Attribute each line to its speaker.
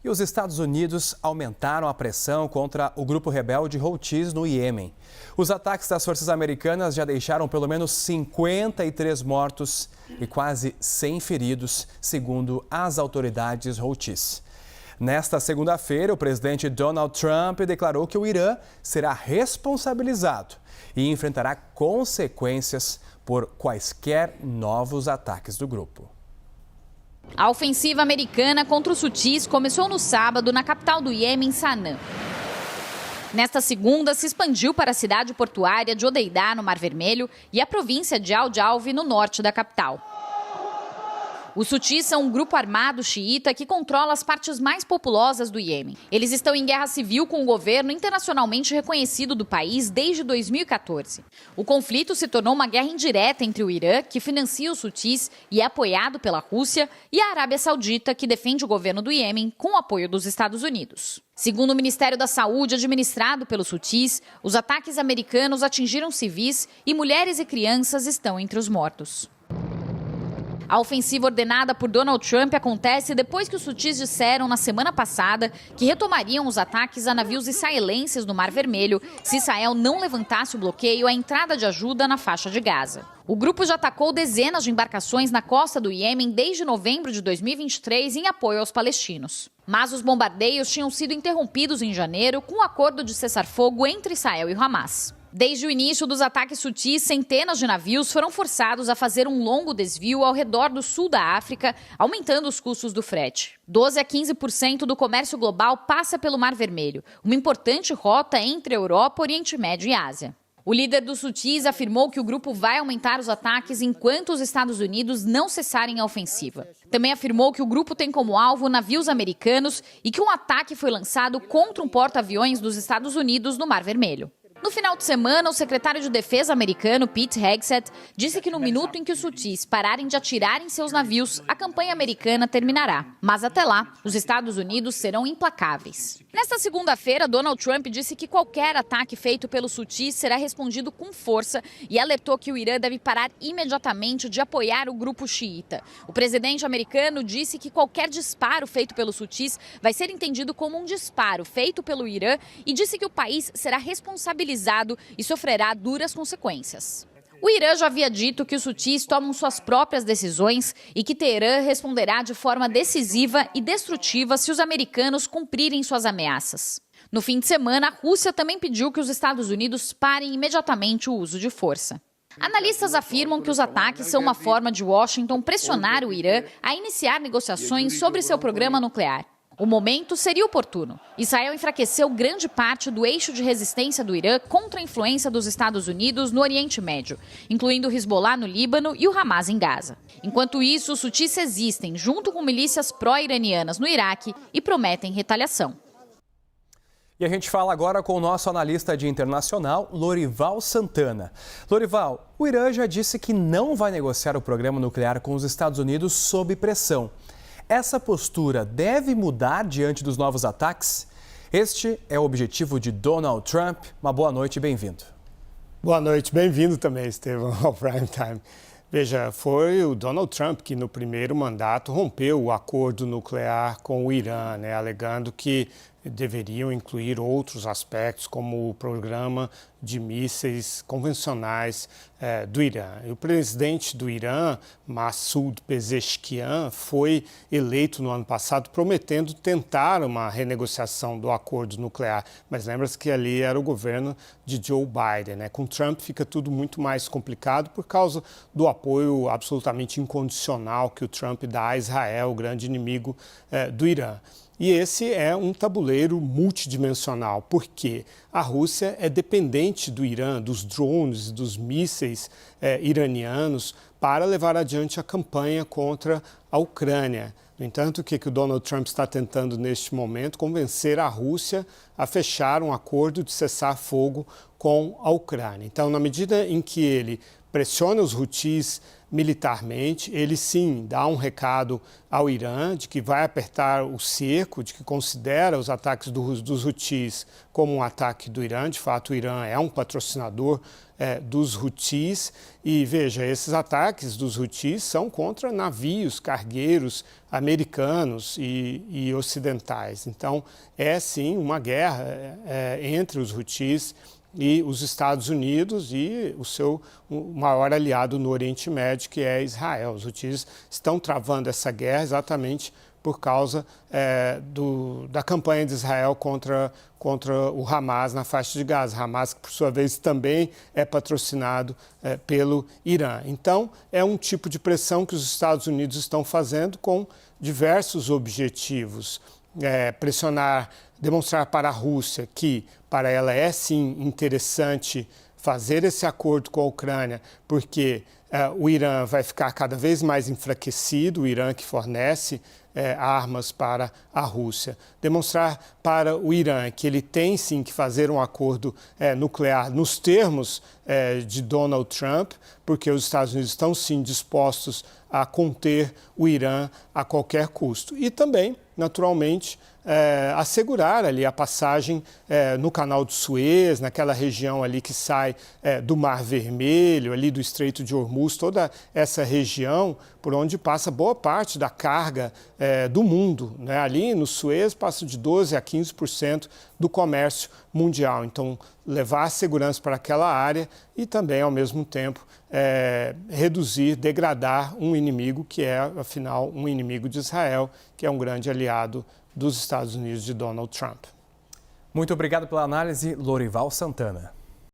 Speaker 1: E os Estados Unidos aumentaram a pressão contra o grupo rebelde Houthis no Iêmen. Os ataques das forças americanas já deixaram pelo menos 53 mortos e quase 100 feridos, segundo as autoridades Houthis. Nesta segunda-feira, o presidente Donald Trump declarou que o Irã será responsabilizado e enfrentará consequências por quaisquer novos ataques do grupo.
Speaker 2: A ofensiva americana contra os Houthis começou no sábado na capital do Iêmen, Sanã. Nesta segunda, se expandiu para a cidade portuária de Hodeida, no Mar Vermelho, e a província de Al-Jalf, no norte da capital. Os Houthis são um grupo armado xiita que controla as partes mais populosas do Iêmen. Eles estão em guerra civil com o governo internacionalmente reconhecido do país desde 2014. O conflito se tornou uma guerra indireta entre o Irã, que financia os Houthis e é apoiado pela Rússia, e a Arábia Saudita, que defende o governo do Iêmen com o apoio dos Estados Unidos. Segundo o Ministério da Saúde, administrado pelos Houthis, os ataques americanos atingiram civis e mulheres e crianças estão entre os mortos. A ofensiva ordenada por Donald Trump acontece depois que os Houthis disseram na semana passada que retomariam os ataques a navios israelenses no Mar Vermelho se Israel não levantasse o bloqueio à entrada de ajuda na faixa de Gaza. O grupo já atacou dezenas de embarcações na costa do Iêmen desde novembro de 2023 em apoio aos palestinos. Mas os bombardeios tinham sido interrompidos em janeiro com o acordo de cessar-fogo entre Israel e Hamas. Desde o início dos ataques Houthis, centenas de navios foram forçados a fazer um longo desvio ao redor do sul da África, aumentando os custos do frete. 12 a 15% do comércio global passa pelo Mar Vermelho, uma importante rota entre a Europa, Oriente Médio e Ásia. O líder dos Houthis afirmou que o grupo vai aumentar os ataques enquanto os Estados Unidos não cessarem a ofensiva. Também afirmou que o grupo tem como alvo navios americanos e que um ataque foi lançado contra um porta-aviões dos Estados Unidos no Mar Vermelho. No final de semana, o secretário de Defesa americano, Pete Hegseth, disse que no minuto em que os Houthis pararem de atirar em seus navios, a campanha americana terminará. Mas até lá, os Estados Unidos serão implacáveis. Nesta segunda-feira, Donald Trump disse que qualquer ataque feito pelos Houthis será respondido com força e alertou que o Irã deve parar imediatamente de apoiar o grupo xiita. O presidente americano disse que qualquer disparo feito pelos Houthis vai ser entendido como um disparo feito pelo Irã e disse que o país será responsabilizado e sofrerá duras consequências. O Irã já havia dito que os Houthis tomam suas próprias decisões e que Teherã responderá de forma decisiva e destrutiva se os americanos cumprirem suas ameaças. No fim de semana, a Rússia também pediu que os Estados Unidos parem imediatamente o uso de força. Analistas afirmam que os ataques são uma forma de Washington pressionar o Irã a iniciar negociações sobre seu programa nuclear. O momento seria oportuno. Israel enfraqueceu grande parte do eixo de resistência do Irã contra a influência dos Estados Unidos no Oriente Médio, incluindo o Hezbollah no Líbano e o Hamas em Gaza. Enquanto isso, os Houthis resistem junto com milícias pró-iranianas no Iraque e prometem retaliação.
Speaker 1: E a gente fala agora com o nosso analista de internacional, Lorival Santana. Lorival, o Irã já disse que não vai negociar o programa nuclear com os Estados Unidos sob pressão. Essa postura deve mudar diante dos novos ataques? Este é o objetivo de Donald Trump. Uma boa noite e bem-vindo.
Speaker 3: Boa noite, bem-vindo também, Estevão, ao Prime Time. Veja, foi o Donald Trump que no primeiro mandato rompeu o acordo nuclear com o Irã, alegando que deveriam incluir outros aspectos, como o programa de mísseis convencionais do Irã. E o presidente do Irã, Massoud Pezeshkian, foi eleito no ano passado prometendo tentar uma renegociação do acordo nuclear. Mas lembra-se que ali era o governo de Joe Biden. Com Trump fica tudo muito mais complicado por causa do apoio absolutamente incondicional que o Trump dá a Israel, o grande inimigo do Irã. E esse é um tabuleiro multidimensional, porque a Rússia é dependente do Irã, dos drones, dos mísseis iranianos, para levar adiante a campanha contra a Ucrânia. No entanto, o que o Donald Trump está tentando neste momento? Convencer a Rússia a fechar um acordo de cessar fogo com a Ucrânia. Então, na medida em que ele pressiona os Houthis militarmente, ele sim dá um recado ao Irã de que vai apertar o cerco, de que considera os ataques dos Houthis como um ataque do Irã. De fato, o Irã é um patrocinador dos Houthis. E veja, esses ataques dos Houthis são contra navios cargueiros americanos e ocidentais. Então, é sim uma guerra entre os Houthis e os Estados Unidos e o seu maior aliado no Oriente Médio, que é Israel. Os Houthis estão travando essa guerra exatamente por causa da campanha de Israel contra o Hamas na faixa de Gaza. Hamas, que por sua vez também é patrocinado pelo Irã. Então, é um tipo de pressão que os Estados Unidos estão fazendo com diversos objetivos. Pressionar, demonstrar para a Rússia que para ela é sim interessante fazer esse acordo com a Ucrânia, porque o Irã vai ficar cada vez mais enfraquecido, o Irã que fornece armas para a Rússia. Demonstrar para o Irã que ele tem sim que fazer um acordo nuclear nos termos de Donald Trump, porque os Estados Unidos estão sim dispostos a conter o Irã a qualquer custo. E também, naturalmente, assegurar ali a passagem no Canal de Suez, naquela região ali que sai do Mar Vermelho, ali do Estreito de Hormuz, toda essa região por onde passa boa parte da carga do mundo, né? Ali no Suez passa de 12% a 15% do comércio mundial. Então, levar a segurança para aquela área e também, ao mesmo tempo, reduzir, degradar um inimigo que é, afinal, um inimigo de Israel, que é um grande aliado dos Estados Unidos de Donald Trump.
Speaker 1: Muito obrigado pela análise, Lorival Santana.